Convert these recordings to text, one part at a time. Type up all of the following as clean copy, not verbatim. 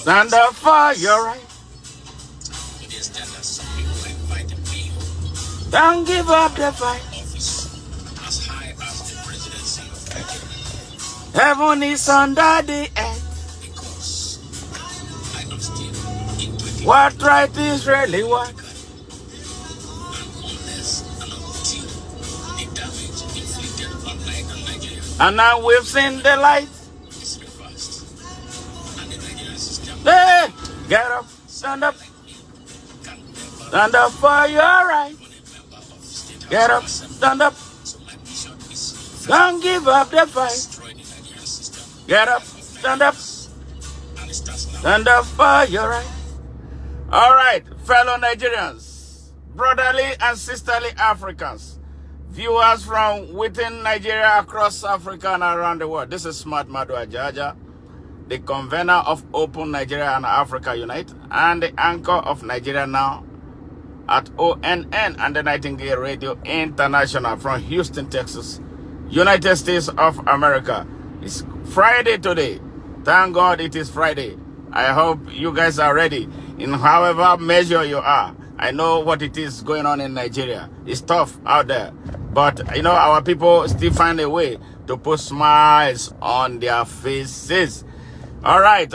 Stand up for your right. Don't give up the fight. Heaven is under the earth. What right is really what? And now we've seen the light. Hey, get up, stand up. Stand up for your right. Get up, stand up. Don't give up the fight. Get up, stand up. Stand up for your right. All right, fellow Nigerians, brotherly and sisterly Africans, viewers from within Nigeria, across Africa and around the world. This is Smart Mahdi Ajaja, the convener of Open Nigeria and Africa Unite, and the anchor of Nigeria Now at ONN and the Nightingale Radio International from Houston, Texas, United States of America. It's Friday today. Thank God it is Friday. I hope you guys are ready in however measure you are. I know what it is going on in Nigeria. It's tough out there. But, you know, our people still find a way to put smiles on their faces. All right.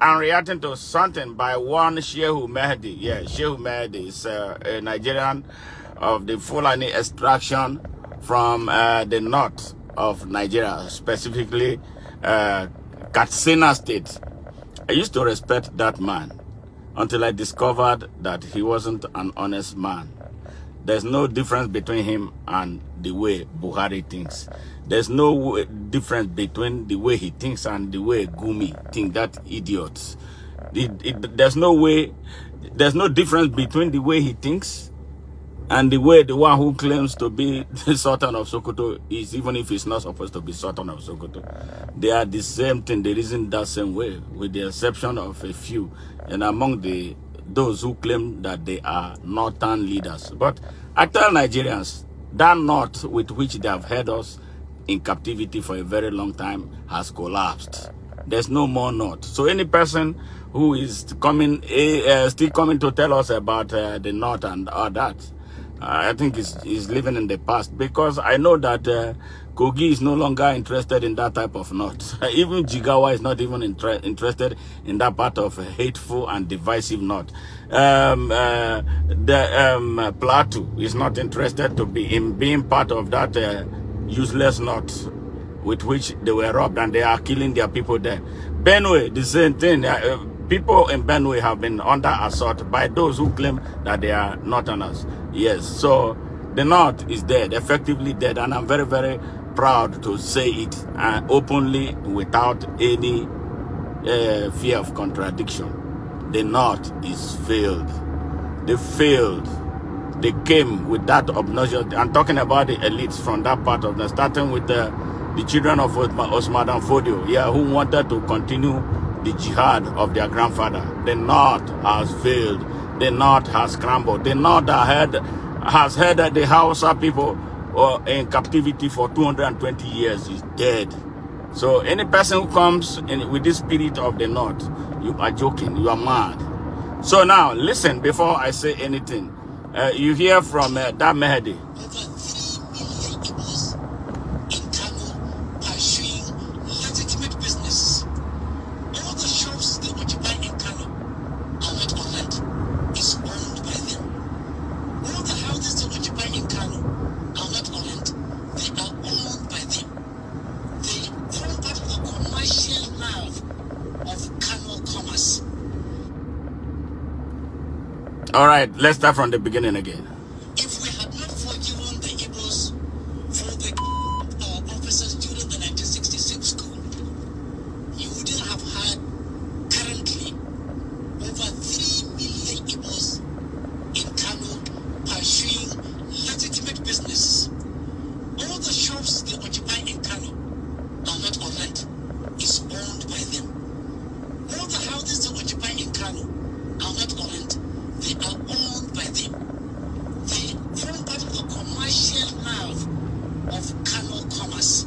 I'm reacting to something by one Shehu Mahdi. Yeah, Shehu Mahdi is a Nigerian of the Fulani extraction from the north of Nigeria, specifically Katsina State. I used to respect that man until I discovered that he wasn't an honest man. There's no difference between him and the way Buhari thinks. There's no difference between the way he thinks and the way Gumi thinks, that idiot. There's no difference between the way he thinks and the way the one who claims to be the Sultan of Sokoto is, even if he's not supposed to be Sultan of Sokoto. They are the same thing. They reason that same way, with the exception of a few. And among those who claim that they are northern leaders. But I tell Nigerians, that north with which they have held us in captivity for a very long time has collapsed. There's no more north. So any person who is coming, still coming to tell us about the north and all that, I think is living in the past, because I know that Kogi is no longer interested in that type of north. Even Jigawa is not even interested in that part of hateful and divisive north. Plateau is not interested to be in being part of that useless north with which they were robbed, and they are killing their people there. Benue, the same thing. People in Benue have been under assault by those who claim that they are northerners. Yes, so the north is dead, effectively dead, and I'm very, very proud to say it openly without any fear of contradiction. The north is failed. They failed. They came with that obnoxious. I'm talking about the elites from that part of them, starting with the children of Osman and Fodio, yeah, who wanted to continue the jihad of their grandfather. The north has failed. The north has crumbled. The north has had the Hausa people in captivity for 220 years is dead. So any person who comes in with this spirit of the north, you are joking, you are mad. So now, listen before I say anything. You hear from that Mahdi. All right, let's start from the beginning again. If we had not forgiven the Igbos for the officers during the 1966 coup, you wouldn't have had currently over 3 million Igbos in Kano pursuing legitimate business. All the shops they occupy in Kano are not on rent. It's owned by them. All the houses they occupy in Kano are not on rent. They are owned by them. They form part of the commercial nerve of Kano commerce.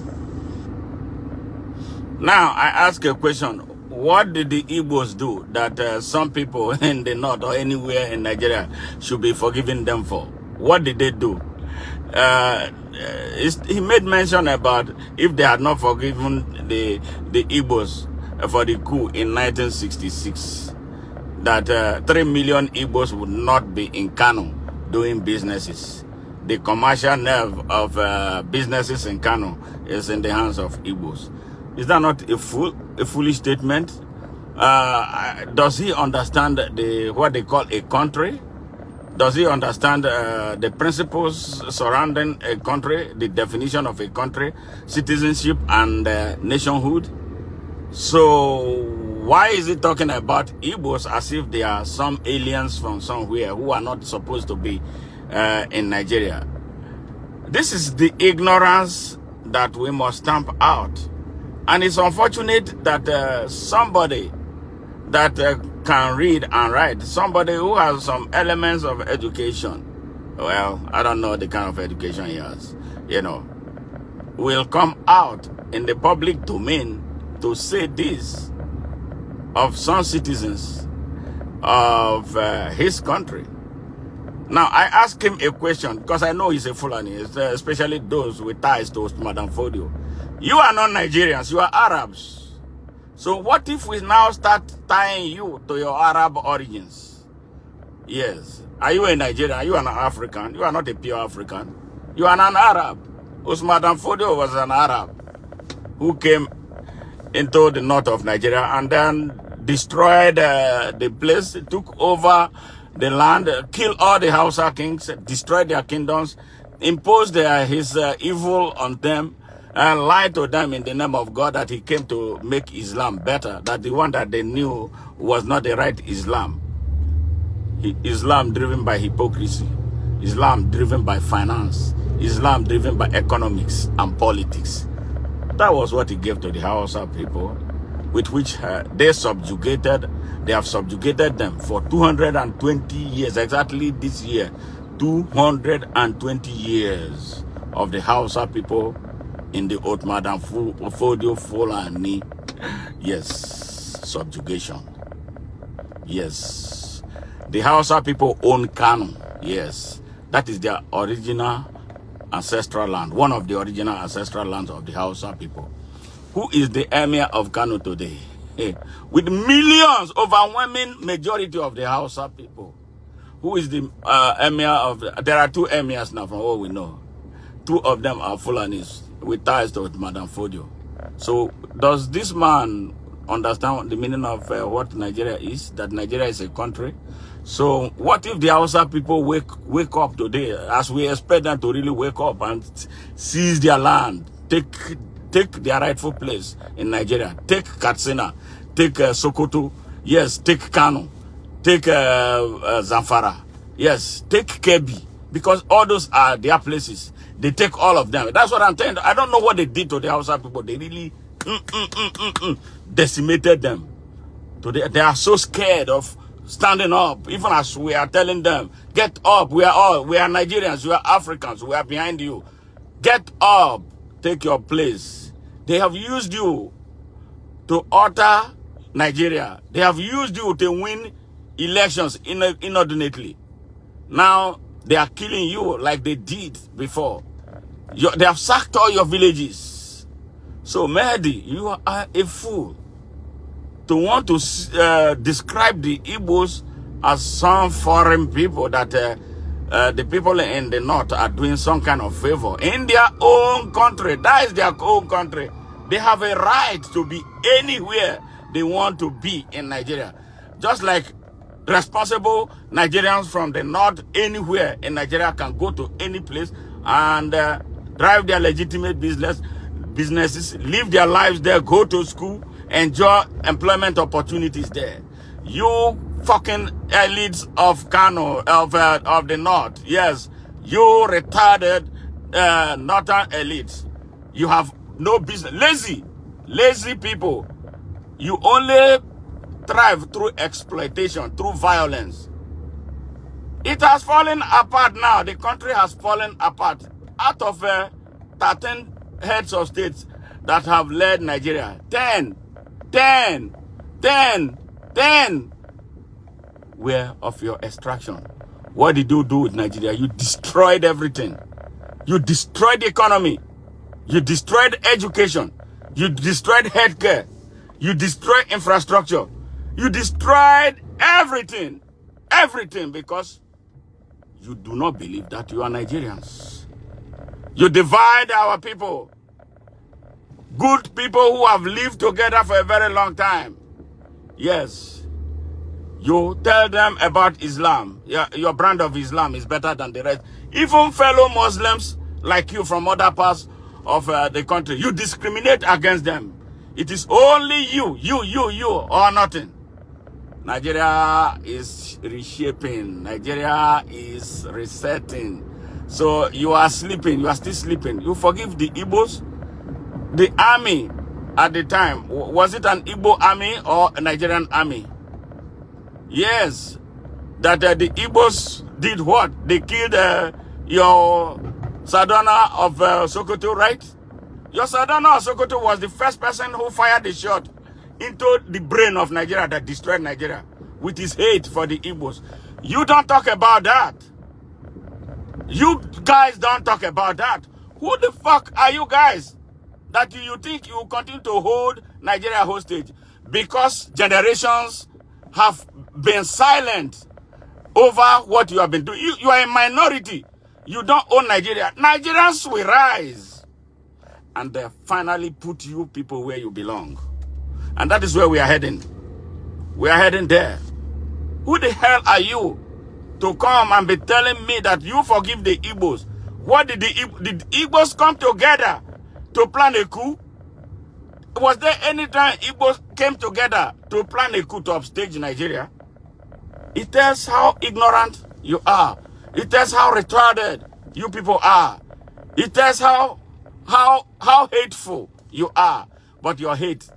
Now, I ask a question. what did the Igbos do that some people in the north or anywhere in Nigeria should be forgiving them for? What did they do? He made mention about if they had not forgiven the Igbos for the coup in 1966, that 3 million Igbos would not be in Kano doing businesses. The commercial nerve of businesses in Kano is in the hands of Igbos. Is that not a foolish statement? Does he understand what they call a country? Does he understand the principles surrounding a country, the definition of a country, citizenship and nationhood? So why is he talking about Igbos as if they are some aliens from somewhere who are not supposed to be in Nigeria? This is the ignorance that we must stamp out. And it's unfortunate that somebody that can read and write, somebody who has some elements of education, well, I don't know the kind of education he has, will come out in the public domain to say this of some citizens of his country. Now, I asked him a question because I know he's a Fulani, especially those with ties to Madam Fodio. You are not Nigerians, you are Arabs. So what if we now start tying you to your Arab origins? Yes. Are you a Nigerian? Are you an African? You are not a pure African. You are an Arab. Usman Danfodio was an Arab who came into the north of Nigeria and then destroyed the place, took over the land, killed all the Hausa kings, destroyed their kingdoms, imposed his evil on them, and lied to them in the name of God that he came to make Islam better, that the one that they knew was not the right Islam. Islam driven by hypocrisy, Islam driven by finance, Islam driven by economics and politics. That was what he gave to the Hausa people, with which they have subjugated them for 220 years, exactly this year, 220 years of the Hausa people in the Ottoman Fodio Fulani. Yes, subjugation. Yes. The Hausa people own Kano. Yes. That is their original ancestral land. One of the original ancestral lands of the Hausa people. Who is the emir of Kano today? With millions, overwhelming majority of the Hausa people. Who is the emir of... There are two emirs now from what we know. Two of them are Fulanis with ties to Madam Fodio. So does this man understand the meaning of what Nigeria is? That Nigeria is a country? So what if the Hausa people wake up today, as we expect them to really wake up and seize their land, take their rightful place in Nigeria, take Katsina, take Sokoto, yes, take Kano, take Zamfara, yes, take Kebbi, because all those are their places. They take all of them. That's what I'm telling you. I don't know what they did to the Hausa people. They really decimated them. They are so scared of standing up, even as we are telling them, get up, we are Nigerians, we are Africans, we are behind you. Get up, take your place. They have used you to alter Nigeria. They have used you to win elections inordinately. Now, they are killing you like they did before. They have sacked all your villages. So, Mahdi, you are a fool to want to describe the Igbos as some foreign people that the people in the north are doing some kind of favor. In their own country, that is their own country. They have a right to be anywhere they want to be in Nigeria. Just like responsible Nigerians from the north, anywhere in Nigeria can go to any place and drive their legitimate businesses, live their lives there, go to school, enjoy employment opportunities there. You fucking elites of Kano, of the north, yes, you retarded northern elites. You have no business. Lazy people. You only thrive through exploitation, through violence. It has fallen apart now. The country has fallen apart. Out of 13 heads of states that have led Nigeria, 10 10 were of your extraction. What did you do with Nigeria? You destroyed everything. You destroyed the economy. You destroyed education. You destroyed healthcare. You destroyed infrastructure. You destroyed everything. Everything, because you do not believe that you are Nigerians. You divide our people. Good people who have lived together for a very long time. Yes. You tell them about Islam. Your brand of Islam is better than the rest. Even fellow Muslims like you from other parts of the country, you discriminate against them. It is only you or nothing. Nigeria is reshaping. Nigeria is resetting. So you are sleeping. You are still sleeping. You forgive the Igbos. The army at the time, was it an Igbo army or a Nigerian army? Yes. That the Igbos did what? They killed your Sadona of Sokoto, right? Your Sadona of Sokoto was the first person who fired the shot into the brain of Nigeria that destroyed Nigeria with his hate for the Igbos. You don't talk about that. You guys don't talk about that. Who the fuck are you guys that you think you continue to hold Nigeria hostage? Because generations have been silent over what you have been doing. You are a minority. You don't own Nigeria. Nigerians will rise. And they finally put you people where you belong. And that is where we are heading. We are heading there. Who the hell are you to come and be telling me that you forgive the Igbos? What did the Igbos come together to plan a coup? Was there any time Igbos came together to plan a coup to upstage Nigeria? It tells how ignorant you are. It tells how retarded you people are. It tells how hateful you are. But your hate,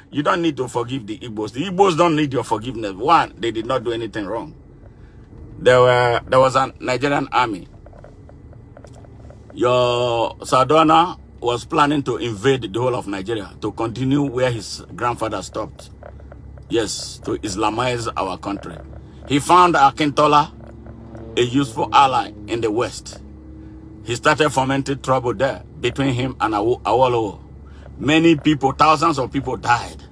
you don't need to forgive the Igbos. The Igbos don't need your forgiveness. One, they did not do anything wrong. There was a Nigerian army. Your Sadona was planning to invade the whole of Nigeria to continue where his grandfather stopped. Yes, to Islamize our country. He found Akintola a useful ally in the West. He started fomenting trouble there between him and Awolowo. Many people, thousands of people died.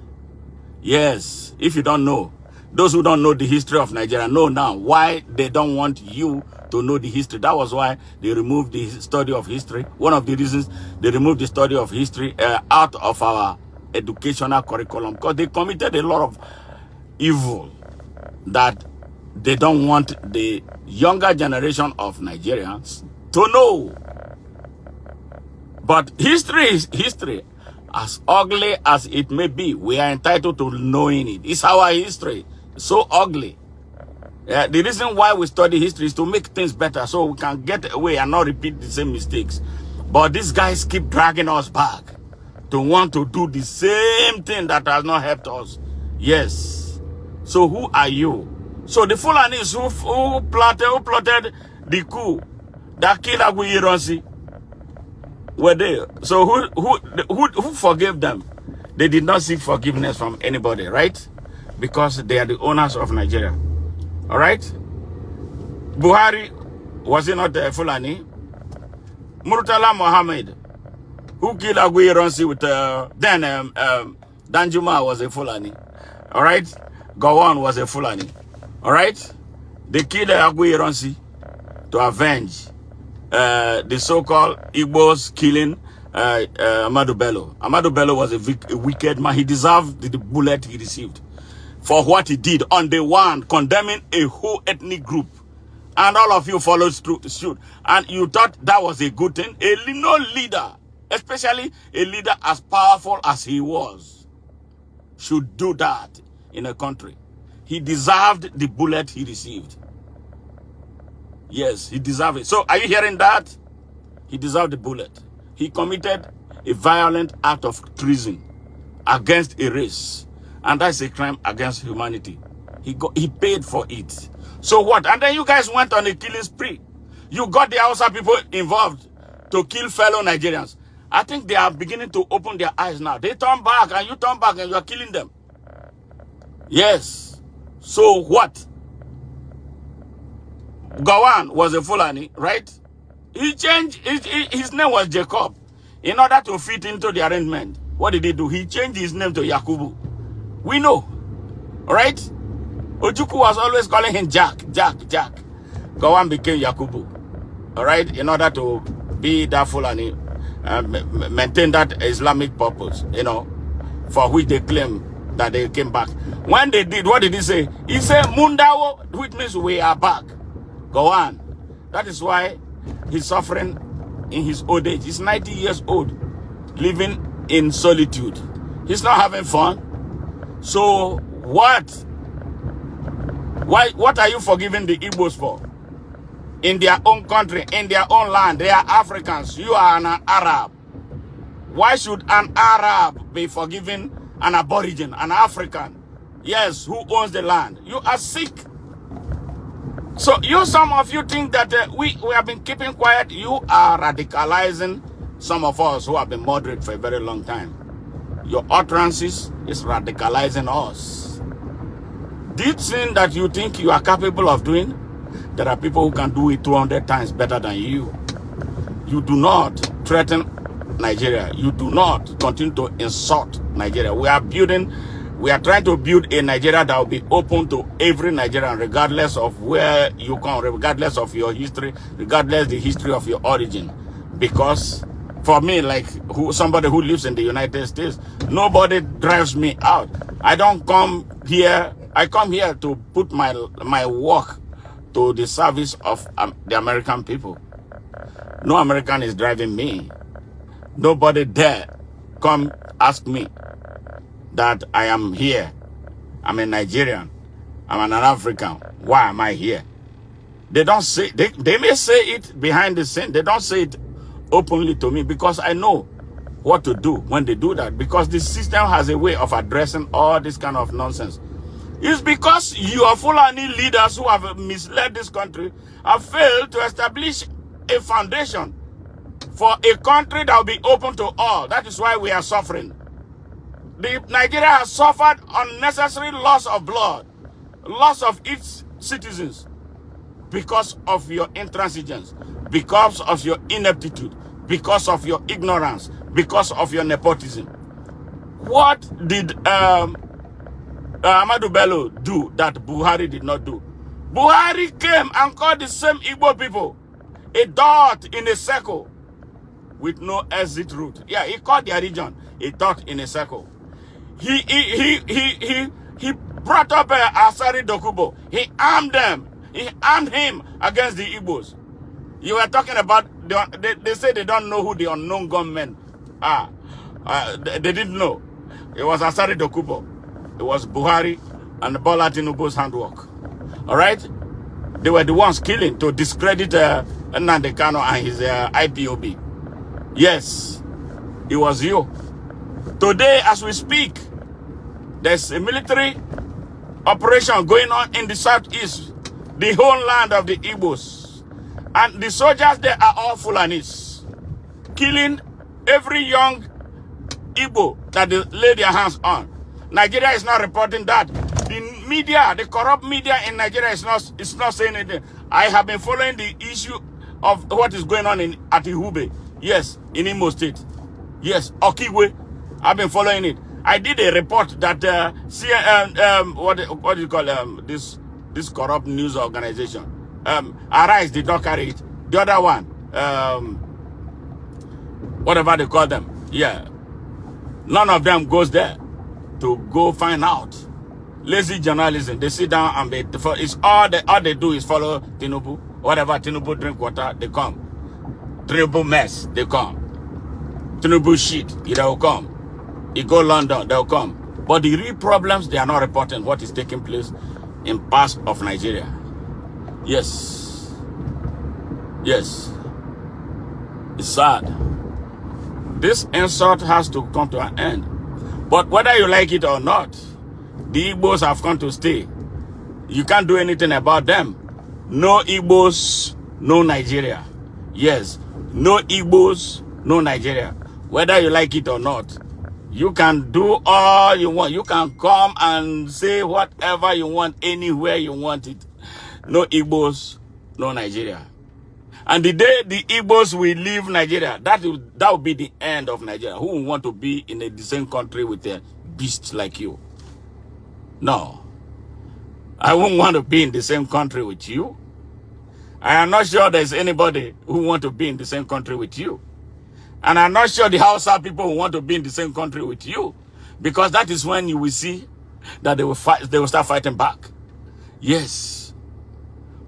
Yes, if you don't know, those who don't know the history of Nigeria know now why they don't want you to know the history. That was why they removed the study of history. One of the reasons they removed the study of history out of our educational curriculum, because they committed a lot of evil that they don't want the younger generation of Nigerians to know. But history is history. As ugly as it may be, we are entitled to knowing it. It's our history. So ugly. The reason why we study history is to make things better so we can get away and not repeat the same mistakes. But these guys keep dragging us back to want to do the same thing that has not helped us. Yes. So who are you? So the Fulanis who plotted the coup that killed Agui Ironsi were there. So who forgave them? They did not seek forgiveness from anybody, right? Because they are the owners of Nigeria. All right? Buhari, was he not a Fulani? Murtala Mohammed, who killed Agui Ironsi with Danjuma was a Fulani. All right? Gowon was a Fulani. All right? They killed Agui Ironsi to avenge the so-called Igbos killing Ahmadu Bello. Ahmadu Bello was a wicked man. He deserved the bullet he received for what he did on the one, condemning a whole ethnic group. And all of you followed suit. And you thought that was a good thing. No leader, especially a leader as powerful as he was, should do that in a country. He deserved the bullet he received. Yes, he deserved it. So are you hearing that? He deserved the bullet. He committed a violent act of treason against a race. And that's a crime against humanity. He paid for it. So what? And then you guys went on a killing spree. You got the Hausa people involved to kill fellow Nigerians. I think they are beginning to open their eyes now. They turn back and you turn back and you are killing them. Yes. So what? Gawan was a Fulani, right? He changed, his name was Jacob. In order to fit into the arrangement, what did he do? He changed his name to Yakubu. We know, right? Ojuku was always calling him Jack. Gawan became Yakubu, all right? In order to be that Fulani, maintain that Islamic purpose, for which they claim that they came back. When they did, what did he say? He said, Mundawo, which means we are back. Go on. That is why he's suffering in his old age. He's 90 years old, living in solitude. He's not having fun. So what are you forgiving the Igbos for? In their own country, in their own land, they are Africans. You are an Arab. Why should an Arab be forgiving an Aborigine, an African? Yes, who owns the land? You are sick. So some of you think that we have been keeping quiet. You are radicalizing some of us who have been moderate for a very long time. Your utterances is radicalizing us. This thing that you think you are capable of doing, there are people who can do it 200 times better than you. You do not threaten Nigeria. You do not continue to insult Nigeria. We are trying to build a Nigeria that will be open to every Nigerian, regardless of where you come, regardless of your history, regardless the history of your origin. Because for me, like somebody who lives in the United States, nobody drives me out. I don't come here. I come here to put my work to the service of the American people. No American is driving me. Nobody dare come ask me that I am here. I'm a Nigerian. I'm an African. Why am I here? They don't say, they may say it behind the scene. They don't say it openly to me because I know what to do when they do that. Because the system has a way of addressing all this kind of nonsense. It's because your Fulani leaders who have misled this country have failed to establish a foundation for a country that will be open to all. That is why we are suffering. Nigeria has suffered unnecessary loss of blood, loss of its citizens, because of your intransigence, because of your ineptitude, because of your ignorance, because of your nepotism. What did Ahmadu Bello do that Buhari did not do? Buhari came and called the same Igbo people a dot in a circle with no exit route. Yeah, he called their region a dot in a circle. He brought up Asari Dokubo. He armed them. He armed him against the Igbos. You were talking about, they say they don't know who the unknown gunmen are. They didn't know. It was Asari Dokubo. It was Buhari and Bola Tinubu's handwork. All right? They were the ones killing to discredit Nnamdi Kanu and his IPOB. Yes, it was you. Today, as we speak, there's a military operation going on in the southeast, the whole land of the Igbos. And the soldiers there are all Fulanis, killing every young Igbo that they lay their hands on. Nigeria is not reporting that. The media, the corrupt media in Nigeria is not saying anything. I have been following the issue of what is going on in Atihube. Yes, in Imo State. Yes, Okigwe. I've been following it. I did a report that what do you call this corrupt news organization? Arise did not carry it. The other one, whatever they call them, yeah, none of them goes there to go find out. Lazy journalism. They sit down and it's all they do is follow Tinubu. Whatever Tinubu drink water, they come. Tinubu mess, they come. Tinubu shit, they'll come. You go London, they'll come. But the real problems, they are not reporting what is taking place in parts of Nigeria. Yes. Yes. It's sad. This insult has to come to an end. But whether you like it or not, the Igbos have come to stay. You can't do anything about them. No Igbos, no Nigeria. Yes. No Igbos, no Nigeria. Whether you like it or not, You can do all you want. You can come and say whatever you want anywhere you want it. No Igbos, no Nigeria. And the day the Igbos will leave Nigeria, that will be the end of Nigeria. Who will want to be in the same country with a beast like you? No. I won't want to be in the same country with you. I am not sure there's anybody who want to be in the same country with you. And I'm not sure the Hausa people who want to be in the same country with you. Because that is when you will see that they will start fighting back. Yes.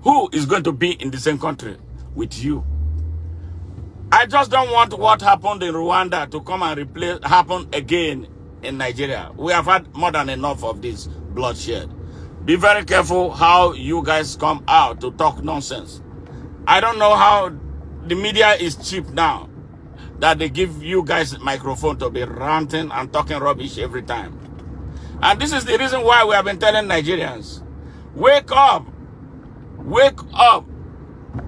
Who is going to be in the same country with you? I just don't want what happened in Rwanda to come and happen again in Nigeria. We have had more than enough of this bloodshed. Be very careful how you guys come out to talk nonsense. I don't know how the media is cheap now, that they give you guys microphone to be ranting and talking rubbish every time. And this is the reason why we have been telling Nigerians, wake up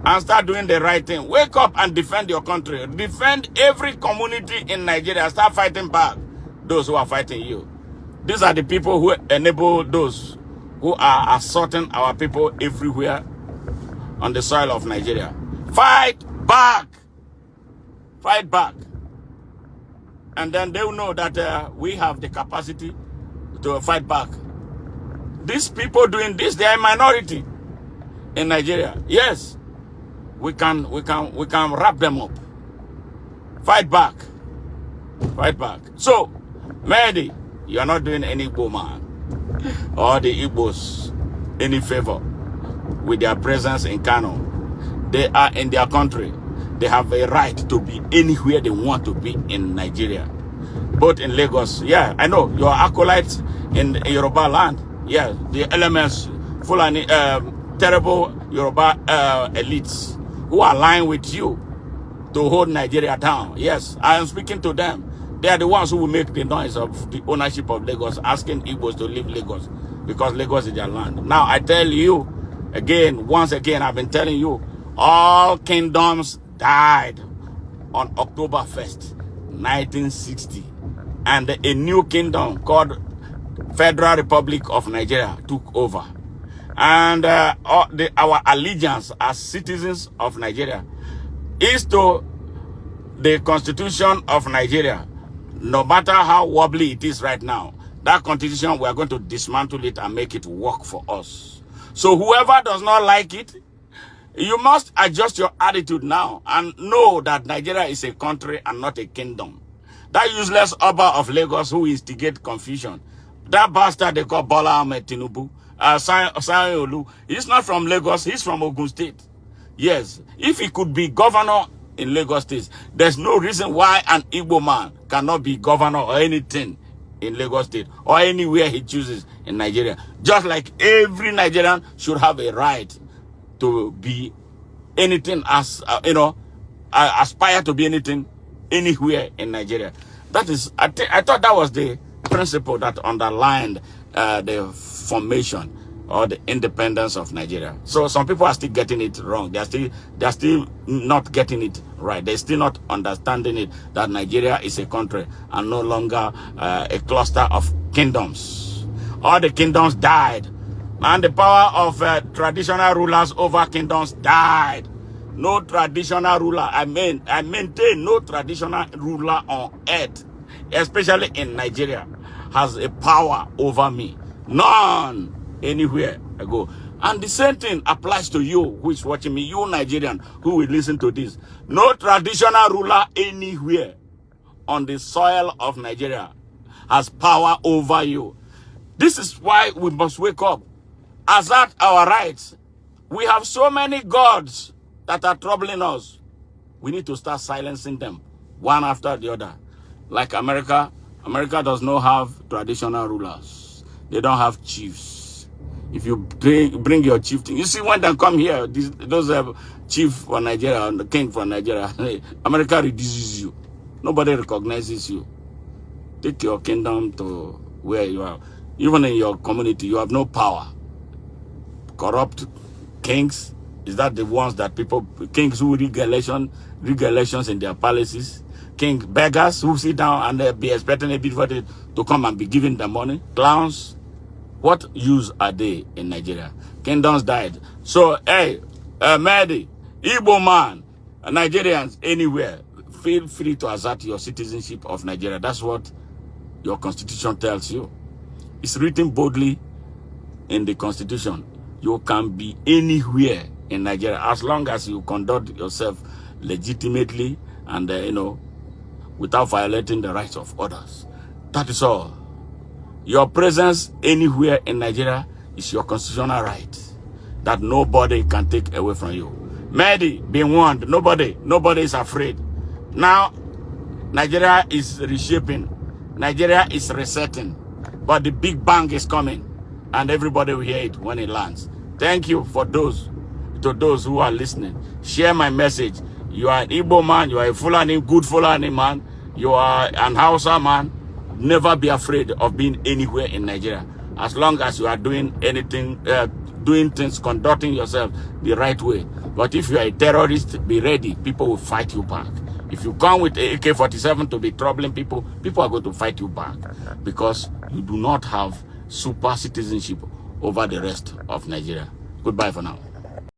and start doing the right thing. Wake up and defend your country. Defend every community in Nigeria. Start fighting back those who are fighting you. These are the people who enable those who are assaulting our people everywhere on the soil of Nigeria. Fight back. Fight back. And then they will know that we have the capacity to fight back. These people doing this, they are a minority in Nigeria. Yes. We can wrap them up. Fight back. Fight back. So, Mahdi, you are not doing any Igbo man or the Igbos any favor with their presence in Kano. They are in their country. They have a right to be anywhere they want to be in Nigeria. Both in Lagos. Yeah, I know. Your acolytes in Yoruba land. Yeah, the elements, full and terrible Yoruba elites who are lying with you to hold Nigeria down. Yes, I am speaking to them. They are the ones who will make the noise of the ownership of Lagos, asking Igbos to leave Lagos because Lagos is their land. Now, I tell you again, once again, I've been telling you, all kingdoms died on October 1st, 1960. And a new kingdom called Federal Republic of Nigeria took over. And our allegiance as citizens of Nigeria is to the Constitution of Nigeria. No matter how wobbly it is right now, that Constitution, we are going to dismantle it and make it work for us. So whoever does not like it, you must adjust your attitude now and know that Nigeria is a country and not a kingdom. That useless Oba of Lagos who instigate confusion, that bastard they call Bola Ahmed Tinubu, Sanyo-Olu, he's not from Lagos, he's from Ogun State. Yes, if he could be governor in Lagos State, there's no reason why an Igbo man cannot be governor or anything in Lagos State or anywhere he chooses in Nigeria. Just like every Nigerian should have a right to be anything, as aspire to be anything anywhere in Nigeria. That is, I thought that was the principle that underlined the formation or the independence of Nigeria. So some people are still getting it wrong. They're still not getting it right. They're still not understanding it, that Nigeria is a country and no longer a cluster of kingdoms. All the kingdoms died, and the power of traditional rulers over kingdoms died. No traditional ruler, I maintain no traditional ruler on earth, especially in Nigeria, has a power over me. None. Anywhere I go. And the same thing applies to you who is watching me, you Nigerian who will listen to this. No traditional ruler anywhere on the soil of Nigeria has power over you. This is why we must wake up, assert our rights. We have so many gods that are troubling us. We need to start silencing them one after the other. Like America does not have traditional rulers. They don't have chiefs. If you bring your chieftain, you see when they come here, those chief for Nigeria and the king for Nigeria, America reduces you. Nobody recognizes you. Take your kingdom to where you are. Even in your community, you have no power. Corrupt kings, is that the ones that kings who rig elections in their palaces? king beggars who sit down and be expecting everybody to come and be giving them money. Clowns. What use are they in Nigeria? Kingdoms died. So, hey, Mahdi, Igbo man, Nigerians, anywhere, feel free to assert your citizenship of Nigeria. That's what your constitution tells you. It's written boldly in the constitution. You can be anywhere in Nigeria as long as you conduct yourself legitimately and, without violating the rights of others. That is all. Your presence anywhere in Nigeria is your constitutional right that nobody can take away from you. Mahdi, being warned, nobody is afraid. Now, Nigeria is reshaping. Nigeria is resetting. But the big bang is coming. And everybody will hear it when it lands. Thank you to those who are listening. Share my message. You are an Igbo man. You are a Fulani, good Fulani man. You are an Hausa man. Never be afraid of being anywhere in Nigeria. As long as you are doing anything, doing things, conducting yourself the right way. But if you are a terrorist, be ready. People will fight you back. If you come with AK-47 to be troubling people, people are going to fight you back. Because you do not have super citizenship over the rest of Nigeria. Goodbye for now.